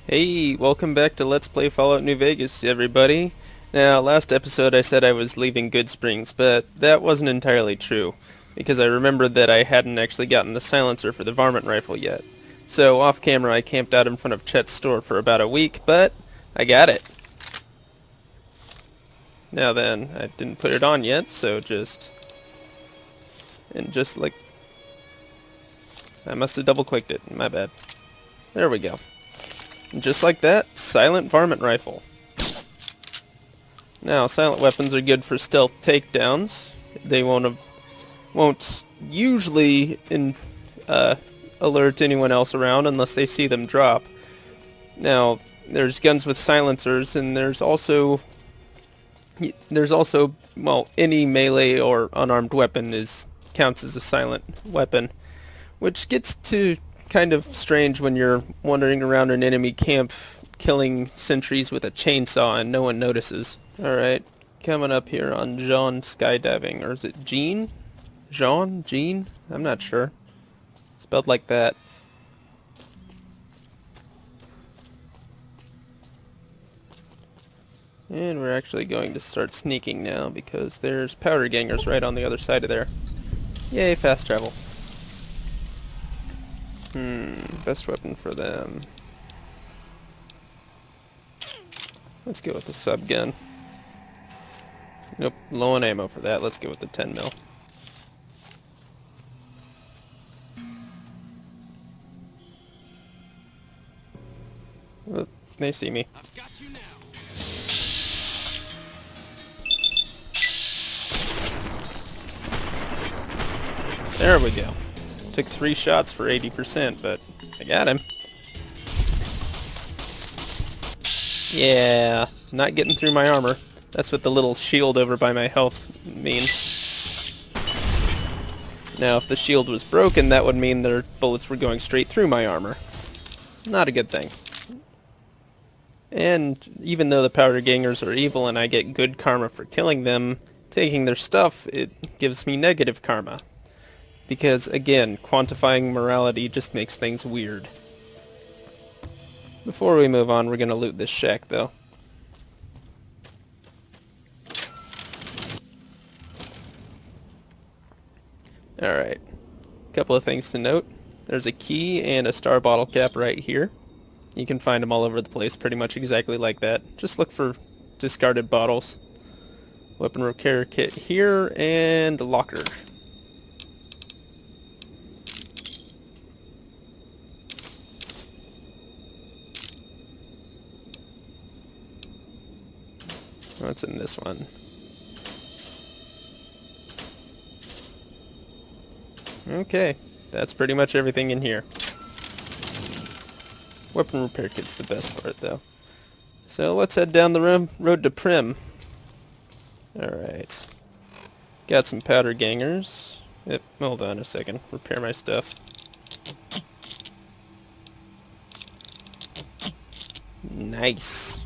Hey, welcome back to Let's Play Fallout New Vegas, everybody. Now, last episode I said I was leaving Good Springs, but that wasn't entirely true, because I remembered that I hadn't actually gotten the silencer for the varmint rifle yet. So, off camera I camped out in front of Chet's store for about a week, but I got it. Now then, I didn't put it on yet, so just like... I must have double-clicked it, my bad. There we go. And just like that, silent varmint rifle. Now, silent weapons are good for stealth takedowns. They won't usually alert anyone else around unless they see them drop. Now, there's guns with silencers, and there's also well, any melee or unarmed weapon counts as a silent weapon, which gets to kind of strange when you're wandering around an enemy camp killing sentries with a chainsaw and no one notices. Alright, coming up here on Jean skydiving, or is it Jean? Jean? Jean? I'm not sure. Spelled like that. And we're actually going to start sneaking now because there's powder gangers right on the other side of there. Yay, fast travel. Best weapon for them. Let's go with the sub gun. Nope, low on ammo for that. Let's go with the 10 mil. Oh, they see me. I've got you now. There we go. Took 3 shots for 80%, but I got him. Yeah, not getting through my armor. That's what the little shield over by my health means. Now, if the shield was broken, that would mean their bullets were going straight through my armor. Not a good thing. And even though the powder gangers are evil and I get good karma for killing them, taking their stuff, it gives me negative karma. Because, again, quantifying morality just makes things weird. Before we move on, we're going to loot this shack, though. Alright. Couple of things to note. There's a key and a star bottle cap right here. You can find them all over the place, pretty much exactly like that. Just look for discarded bottles. Weapon repair kit here, and a locker. What's in this one? Okay, that's pretty much everything in here. Weapon repair kit's the best part, though. So let's head down the road to Primm. Alright. Got some powder gangers. Yep, hold on a second. Repair my stuff. Nice.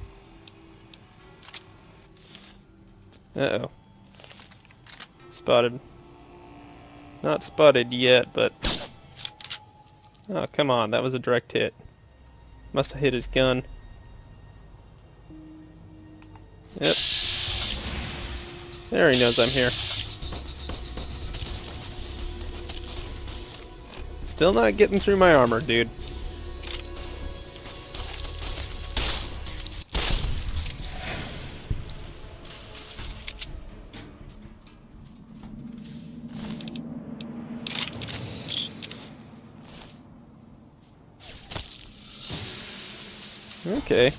Uh-oh. Spotted. Not spotted yet, but... Oh, come on. That was a direct hit. Must have hit his gun. Yep. There, he knows I'm here. Still not getting through my armor, dude. Okay.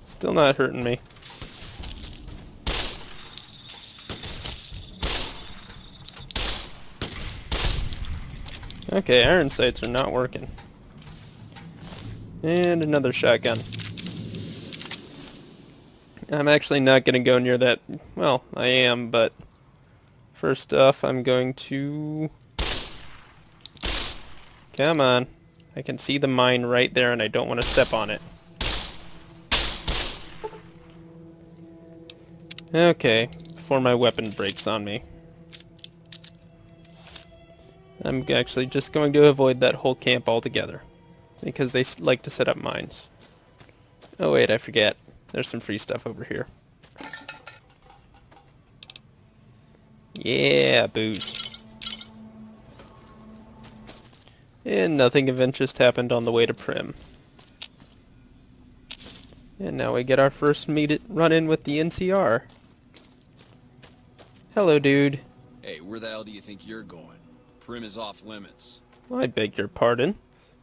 Still not hurting me. Okay, iron sights are not working. And another shotgun. I'm actually not going to go near that. Well, I am, but first off, I'm going to... Come on. I can see the mine right there, and I don't want to step on it. Okay, before my weapon breaks on me. I'm actually just going to avoid that whole camp altogether. because they like to set up mines. Oh wait, I forget. There's some free stuff over here. Yeah, booze. And nothing of interest happened on the way to Primm. And now we get our first run-in with the NCR. Hello, dude. Hey, where the hell do you think you're going? Primm is off limits. I beg your pardon.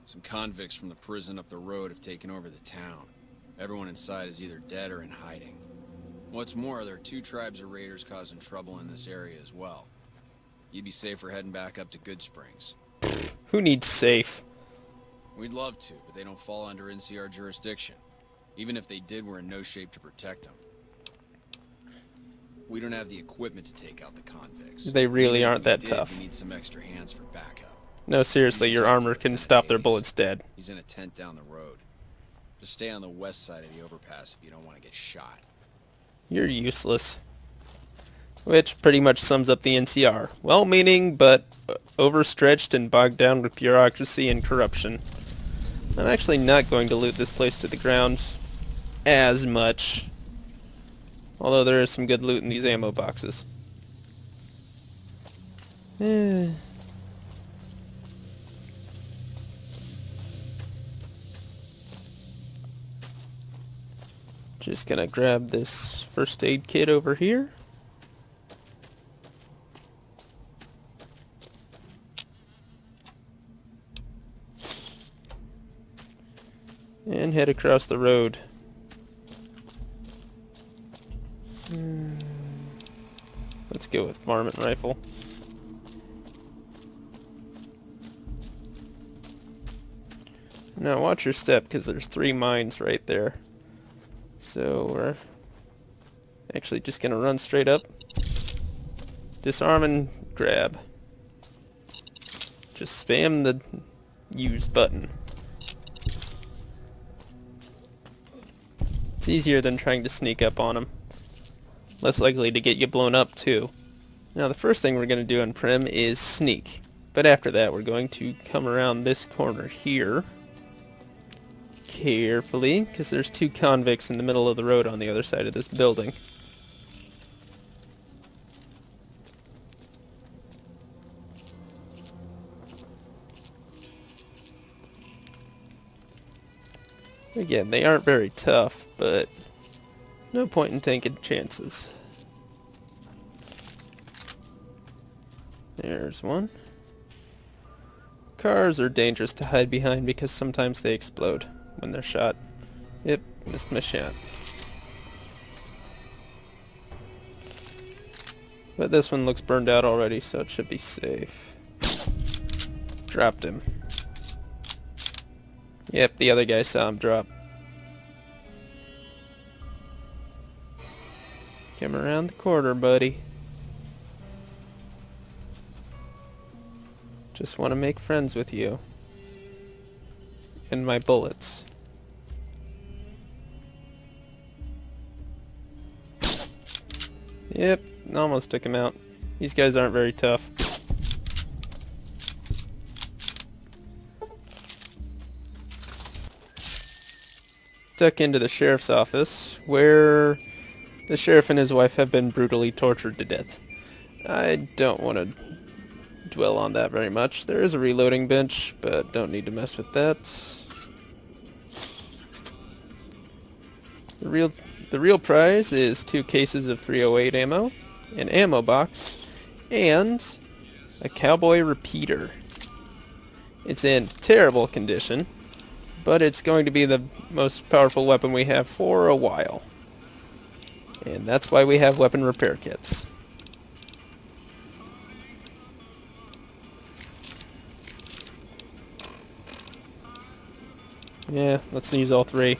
Some convicts from the prison up the road have taken over the town. Everyone inside is either dead or in hiding. What's more, there are 2 tribes of raiders causing trouble in this area as well. You'd be safer heading back up to Good Springs. Who needs safe? We'd love to, but they don't fall under NCR jurisdiction. Even if they did, we're in no shape to protect them. We don't have the equipment to take out the convicts. They really aren't that tough. We need some extra hands for backup. No, seriously, your armor can stop their bullets dead. He's in a tent down the road. Just stay on the west side of the overpass if you don't want to get shot. You're useless. Which pretty much sums up the NCR. Well-meaning, but overstretched and bogged down with bureaucracy and corruption. I'm actually not going to loot this place to the ground as much. Although there is some good loot in these ammo boxes. Just gonna grab this first aid kit over here. And head across the road. Let's go with varmint rifle. Now watch your step, because there's 3 mines right there. So we're actually just gonna run straight up. Disarm and grab. Just spam the use button. It's easier than trying to sneak up on them. Less likely to get you blown up too. Now the first thing we're going to do in Primm is sneak. But after that we're going to come around this corner here. Carefully, because there's 2 convicts in the middle of the road on the other side of this building. Again, they aren't very tough, but no point in taking chances. There's one. Cars are dangerous to hide behind because sometimes they explode when they're shot. Yep, missed my shot. But this one looks burned out already, so it should be safe. Dropped him. Yep, the other guy saw him drop. Come around the corner, buddy. Just want to make friends with you. And my bullets. Yep, almost took him out. These guys aren't very tough. Duck into the sheriff's office, where the sheriff and his wife have been brutally tortured to death. I don't want to dwell on that very much. There is a reloading bench, but don't need to mess with that. The real prize is 2 cases of 308 ammo, an ammo box, and a cowboy repeater. It's in terrible condition, but it's going to be the most powerful weapon we have for a while. And that's why we have weapon repair kits. Yeah, let's use all 3.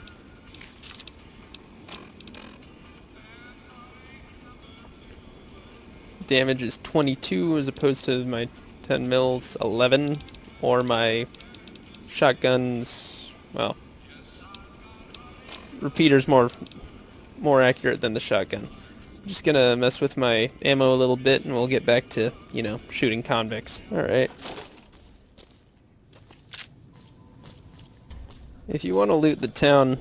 Damage is 22 as opposed to my 10 mils 11, or my shotguns, well, repeater's more accurate than the shotgun. I'm just gonna mess with my ammo a little bit and we'll get back to, you know, shooting convicts. Alright. If you want to loot the town,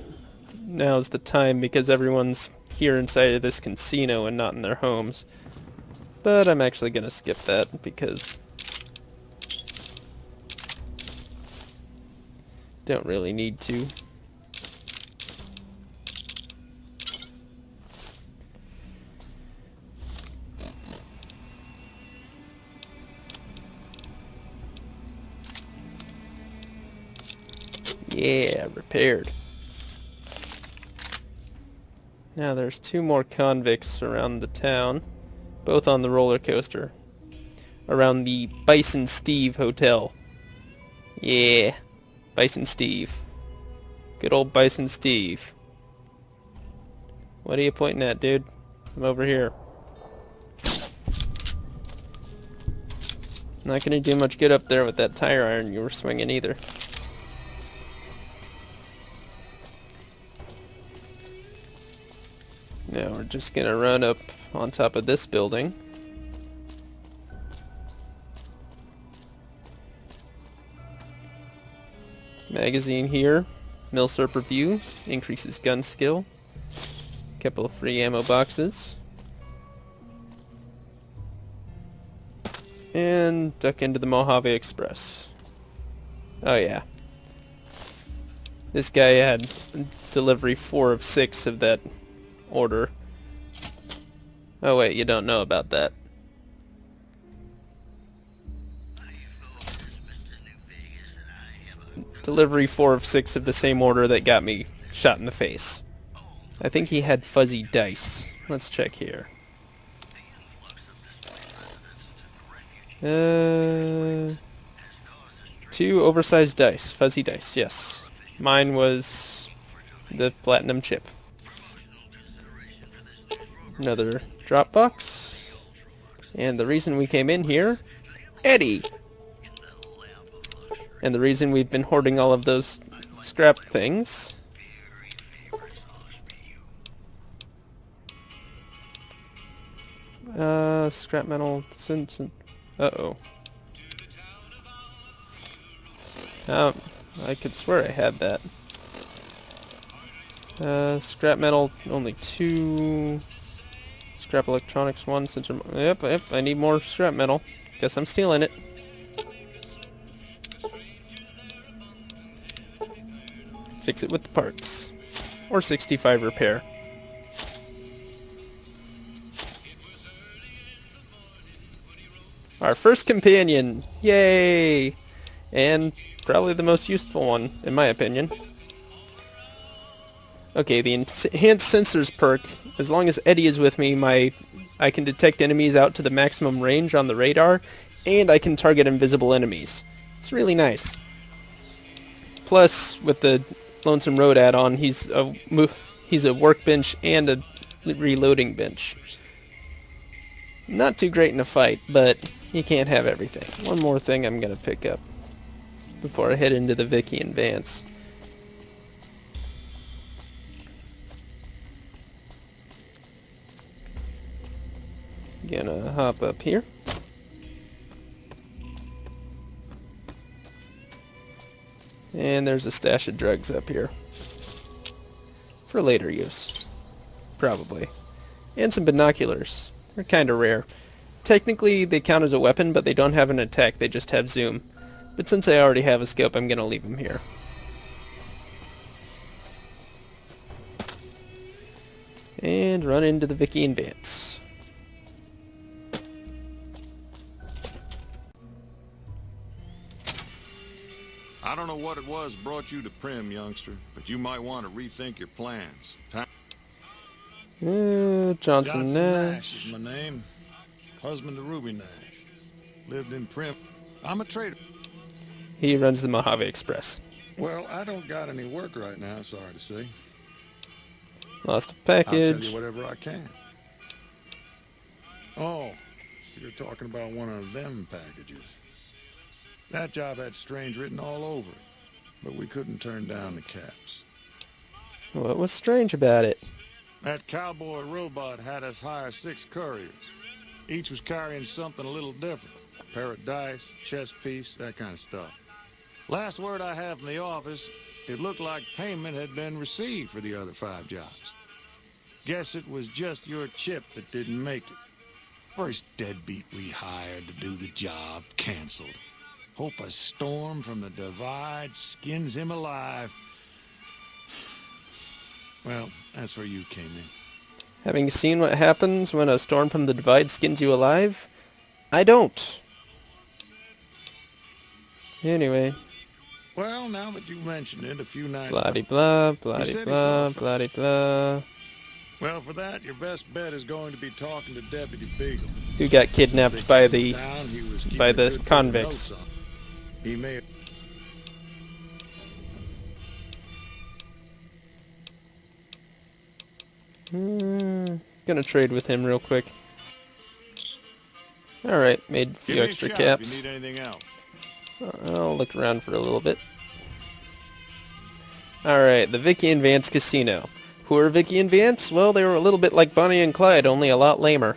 now's the time because everyone's here inside of this casino and not in their homes. But I'm actually going to skip that because don't really need to. Yeah, repaired. Now there's 2 more convicts around the town, both on the roller coaster, around the Bison Steve Hotel. Yeah, Bison Steve. Good old Bison Steve. What are you pointing at, dude? I'm over here. Not gonna do much good up there with that tire iron you were swinging either. Now we're just gonna run up on top of this building. Magazine here. Milsurp review. Increases gun skill. Couple of free ammo boxes. And duck into the Mojave Express. Oh yeah. This guy had delivery 4 of 6 of that order. Oh wait, you don't know about that. Delivery 4 of 6 of the same order that got me shot in the face. I think he had fuzzy dice. Let's check here. 2 oversized dice. Fuzzy dice, yes. Mine was the platinum chip. Another drop box. And the reason we came in here, Eddie. And the reason we've been hoarding all of those scrap things. Scrap metal. Uh-oh. I could swear I had that. Scrap metal, only 2. Scrap electronics, 1. Sensor. Yep, I need more scrap metal. Guess I'm stealing it. Fix it with the parts. Or 65 repair. Our first companion! Yay! And probably the most useful one, in my opinion. Okay, the enhanced sensors perk, as long as Eddie is with me, I can detect enemies out to the maximum range on the radar, and I can target invisible enemies. It's really nice. Plus, with the Lonesome Road add-on, he's a workbench and a reloading bench. Not too great in a fight, but you can't have everything. One more thing I'm gonna pick up before I head into the Vicky and Vance. Gonna hop up here. And there's a stash of drugs up here. For later use. Probably. And some binoculars. They're kinda rare. Technically they count as a weapon, but they don't have an attack, they just have zoom. But since I already have a scope, I'm gonna leave them here. And run into the Vicky and Vance. I don't know what it was brought you to Primm, youngster, but you might want to rethink your plans. Johnson Nash is Nash. my name. Husband to Ruby Nash. Lived in Primm. I'm a trader. He runs the Mojave Express. Well, I don't got any work right now, sorry to say. Lost a I'll tell package. you whatever I can. Oh, you're talking about one of them packages. That job had strange written all over it, but we couldn't turn down the caps. What was strange about it? That cowboy robot had us hire 6 couriers. Each was carrying something a little different. A pair of dice, chess piece, that kind of stuff. Last word I have from the office, it looked like payment had been received for the other 5 jobs. Guess it was just your chip that didn't make it. First deadbeat we hired to do the job canceled. Hope a storm from the divide skins him alive. Well, that's where you came in. Having seen what happens when a storm from the divide skins you alive, I don't. Anyway, Well, now that you mention it, a few nights... blah-de-blah, He blah-de-blah, said he saw a fella. blah-de-blah. Well, for that, your best bet is going to be talking to Deputy Beagle. Who got kidnapped by the Down, he was keeping by a the good bit of convicts. notes on. He may have... Gonna trade with him real quick. Alright, made a Give few me a extra shout caps. if you need anything else. I'll look around for a little bit. Alright, the Vicky and Vance Casino. Who are Vicky and Vance? Well, they were a little bit like Bonnie and Clyde, only a lot lamer.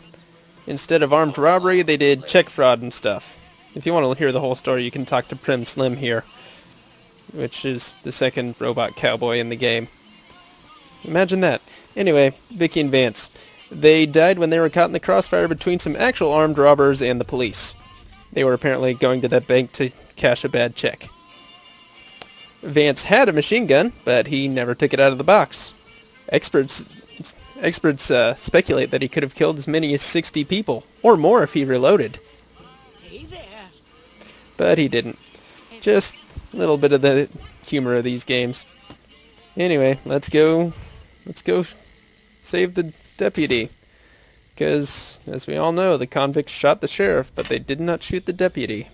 Instead of armed robbery, they did check fraud and stuff. If you want to hear the whole story, you can talk to Primm Slim here, which is the second robot cowboy in the game. Imagine that. Anyway, Vicky and Vance. They died when they were caught in the crossfire between some actual armed robbers and the police. They were apparently going to that bank to cash a bad check. Vance had a machine gun, but he never took it out of the box. Experts speculate that he could have killed as many as 60 people, or more if he reloaded. Hey there. But he didn't. Just a little bit of the humor of these games. Anyway, let's go save the deputy. Because, as we all know, the convicts shot the sheriff, but they did not shoot the deputy.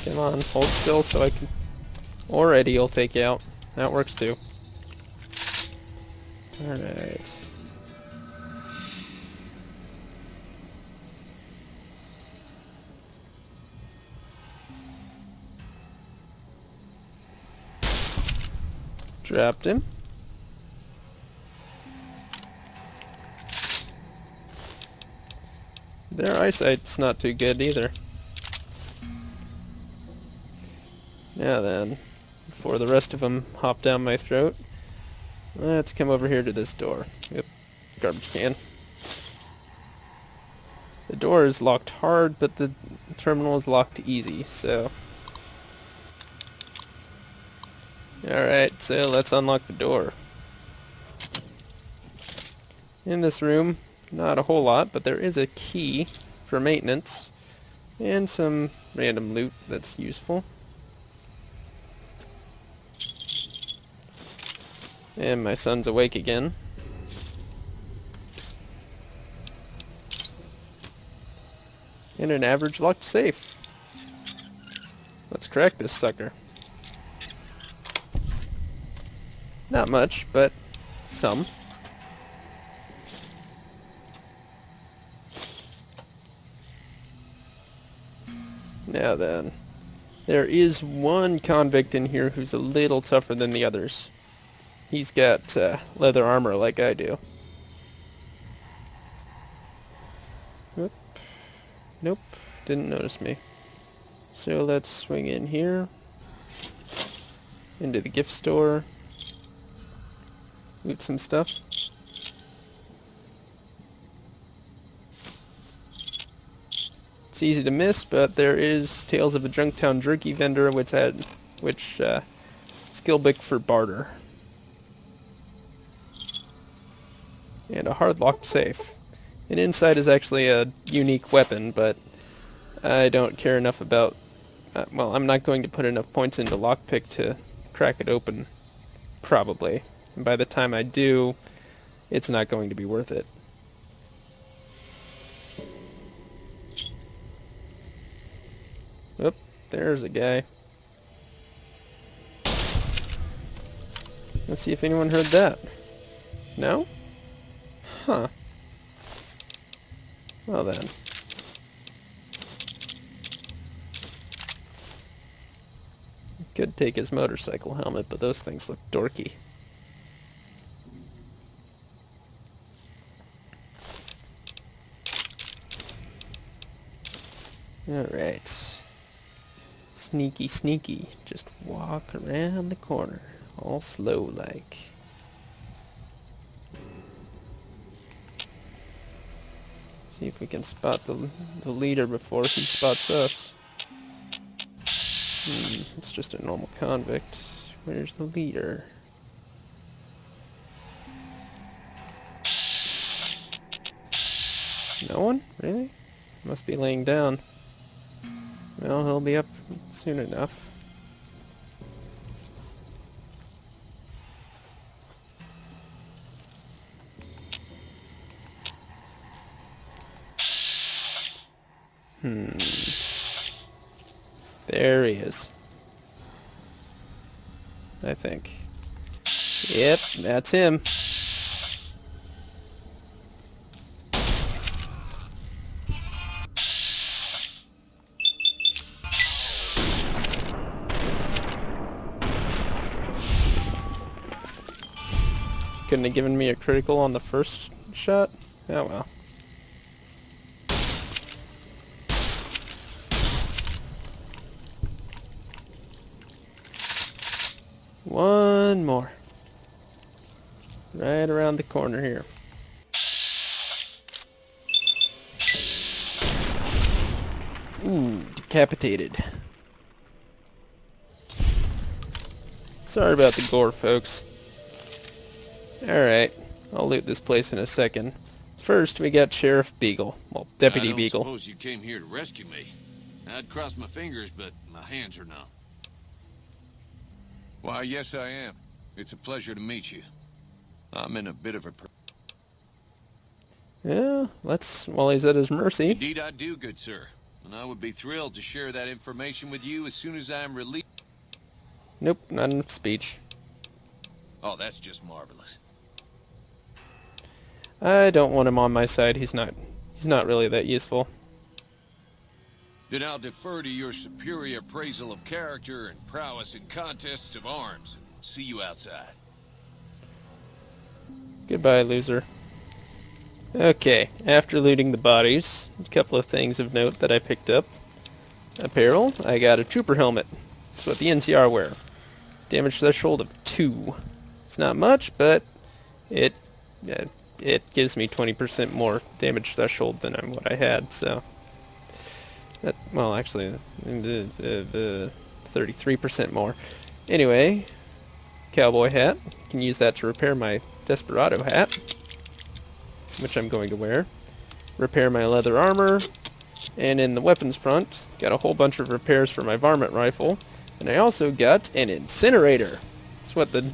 Come on, hold still so I can... Or Eddie will take you out. That works too. Alright. Dropped him. Their eyesight's not too good either. Now then, before the rest of them hop down my throat, let's come over here to this door. Yep, garbage can. The door is locked hard, but the terminal is locked easy, so... Alright, so let's unlock the door. In this room, not a whole lot, but there is a key for maintenance, and some random loot that's useful. And my son's awake again. And an average locked safe. Let's crack this sucker. Not much, but some. Now then, there is one convict in here who's a little tougher than the others. He's got leather armor like I do. Oop. Nope, didn't notice me. So let's swing in here. Into the gift store. Loot some stuff. It's easy to miss, but there is Tales of a Junktown Jerky vendor which skill book for barter. And a hard-locked safe. And inside is actually a unique weapon, but I don't care enough about... well, I'm not going to put enough points into lockpick to crack it open. Probably. And by the time I do, it's not going to be worth it. Oop, there's a guy. Let's see if anyone heard that. No? Huh. Well then. Could take his motorcycle helmet, but those things look dorky. Alright. Sneaky, sneaky. Just walk around the corner. All slow like. See if we can spot the leader before he spots us. It's just a normal convict. Where's the leader? No one? Really? Must be laying down. Well, he'll be up soon enough. There he is. I think. Yep, that's him. Couldn't have given me a critical on the first shot? Oh well. One more. Right around the corner here. Ooh, decapitated. Sorry about the gore, folks. Alright, I'll loot this place in a second. First, we got Sheriff Beagle. Well, Deputy Beagle. I don't suppose you came here to rescue me. I'd cross my fingers, but my hands are numb. Why, yes, I am. It's a pleasure to meet you. I'm in a bit of a... Yeah, well, he's at his mercy. Indeed I do, good sir. And I would be thrilled to share that information with you as soon as I am released. Nope, not enough speech. Oh, that's just marvelous. I don't want him on my side. He's not really that useful. Then I'll defer to your superior appraisal of character and prowess in contests of arms. And see you outside. Goodbye, loser. Okay, after looting the bodies, a couple of things of note that I picked up. Apparel, I got a trooper helmet. That's what the NCR wear. Damage threshold of 2. It's not much, but it gives me 20% more damage threshold than what I had, so... well, actually, 33% more. Anyway, cowboy hat. Can use that to repair my Desperado hat, which I'm going to wear. Repair my leather armor. And in the weapons front, got a whole bunch of repairs for my varmint rifle. And I also got an incinerator. That's what the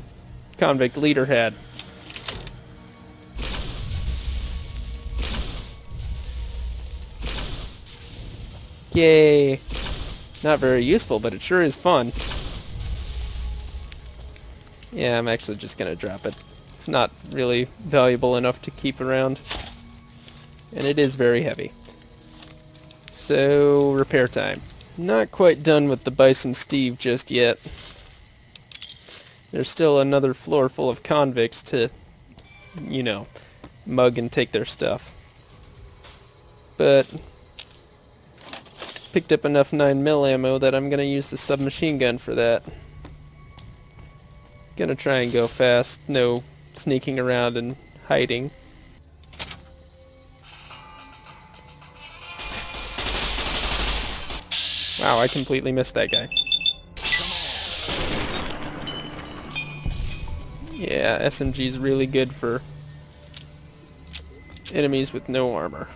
convict leader had. Yay! Not very useful, but it sure is fun. Yeah, I'm actually just gonna drop it. It's not really valuable enough to keep around. And it is very heavy. So, repair time. Not quite done with the Bison Steve just yet. There's still another floor full of convicts to, you know, mug and take their stuff. But... picked up enough 9mm ammo that I'm gonna use the submachine gun for that. Gonna try and go fast, no sneaking around and hiding. Wow, I completely missed that guy. Yeah, SMG's really good for enemies with no armor.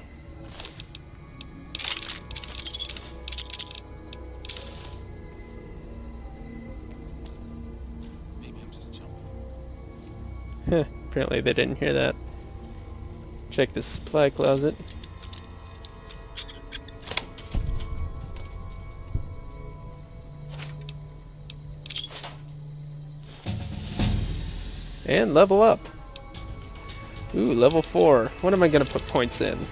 Apparently they didn't hear that. Check the supply closet. And level up. Ooh, level 4. What am I going to put points in?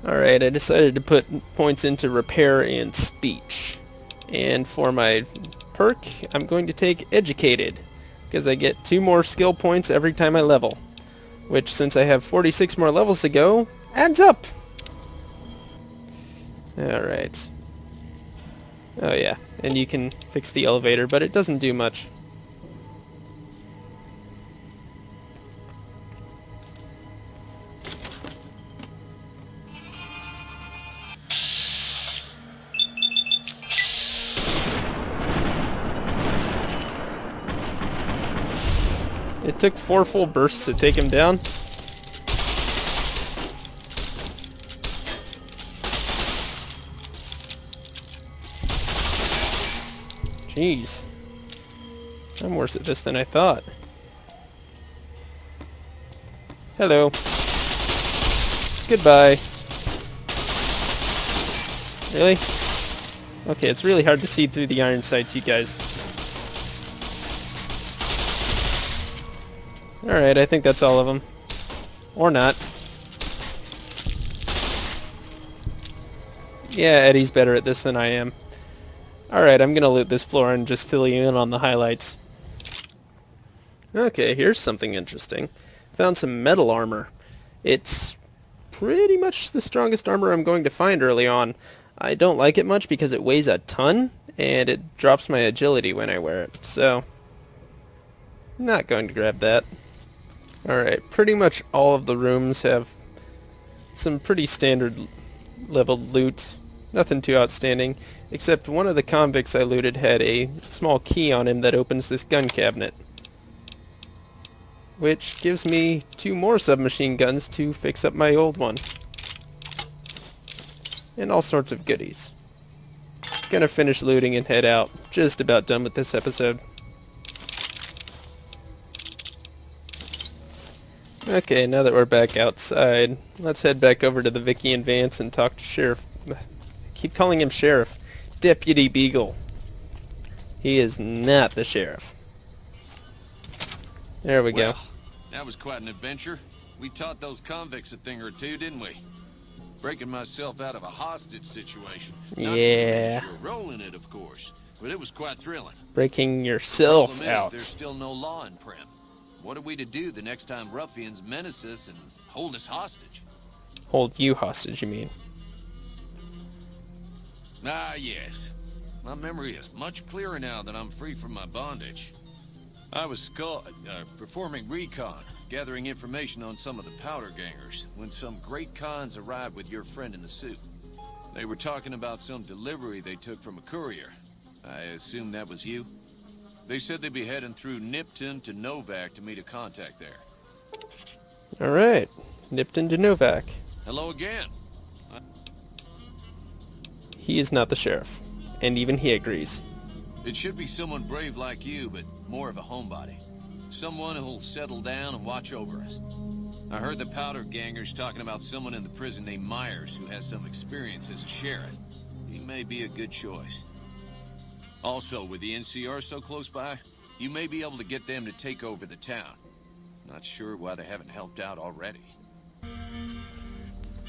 Alright, I decided to put points into repair and speech. And for my perk, I'm going to take educated, because I get 2 more skill points every time I level. Which, since I have 46 more levels to go, adds up! Alright. Oh yeah, and you can fix the elevator, but it doesn't do much. It took 4 full bursts to take him down. Jeez. I'm worse at this than I thought. Hello. Goodbye. Really? Okay, it's really hard to see through the iron sights, you guys. Alright, I think that's all of them. Or not. Yeah, Eddie's better at this than I am. Alright, I'm gonna loot this floor and just fill you in on the highlights. Okay, here's something interesting. Found some metal armor. It's pretty much the strongest armor I'm going to find early on. I don't like it much because it weighs a ton, and it drops my agility when I wear it, so not going to grab that. Alright, pretty much all of the rooms have some pretty standard level loot. Nothing too outstanding, except one of the convicts I looted had a small key on him that opens this gun cabinet, which gives me 2 more submachine guns to fix up my old one. And all sorts of goodies. Gonna finish looting and head out. Just about done with this episode. Okay, now that we're back outside, let's head back over to the Vicky and Vance and talk to Sheriff... Keep calling him Sheriff. Deputy Beagle. He is not the sheriff. There we go. That was quite an adventure. We taught those convicts a thing or two, didn't we? Breaking myself out of a hostage situation. Yeah. Rolling it, of course, but it was quite thrilling. Breaking yourself Problem is, out. there's still no law in Primm. What are we to do the next time ruffians menace us and hold us hostage? Hold you hostage, you mean? Ah, yes. My memory is much clearer now that I'm free from my bondage. I was performing recon, gathering information on some of the powder gangers, when some great cons arrived with your friend in the suit. They were talking about some delivery they took from a courier. I assume that was you? They said they'd be heading through Nipton to Novak to meet a contact there. Alright. Nipton to Novak. Hello again. He is not the sheriff. And even he agrees. It should be someone brave like you, but more of a homebody. Someone who'll settle down and watch over us. I heard the powder gangers talking about someone in the prison named Myers who has some experience as a sheriff. He may be a good choice. Also, with the NCR so close by, you may be able to get them to take over the town. Not sure why they haven't helped out already.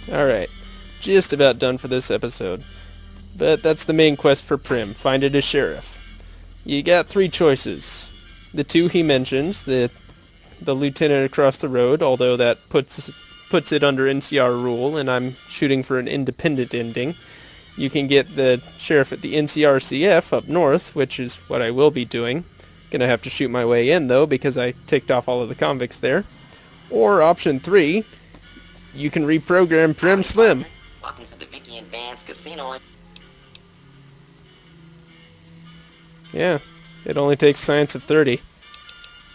Alright. Just about done for this episode. But that's the main quest for Primm. Find it a sheriff. You got 3 choices. The 2 he mentions, the lieutenant across the road, although that puts it under NCR rule, and I'm shooting for an independent ending. You can get the sheriff at the NCRCF up north, which is what I will be doing. Gonna have to shoot my way in, though, because I ticked off all of the convicts there. Or option 3, you can reprogram Primm Slim. Welcome to the Vicky and Vance Casino. Yeah, it only takes science of 30.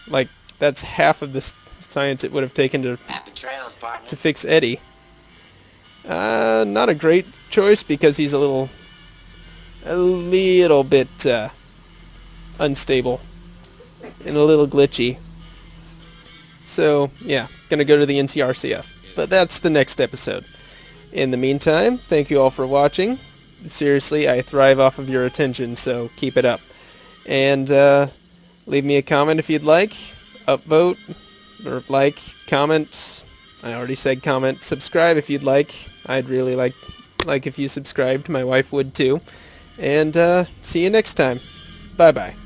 Like, that's half of the science it would have taken Happy trails, partner. to fix Eddie. Not a great choice because he's a little bit unstable and a little glitchy. So, yeah, gonna go to the NCRCF. But that's the next episode. In the meantime, thank you all for watching. Seriously, I thrive off of your attention, so keep it up. And leave me a comment if you'd like. Upvote, or like, comment. I already said comment. Subscribe if you'd like. I'd really like if you subscribed. My wife would too. And see you next time. Bye-bye.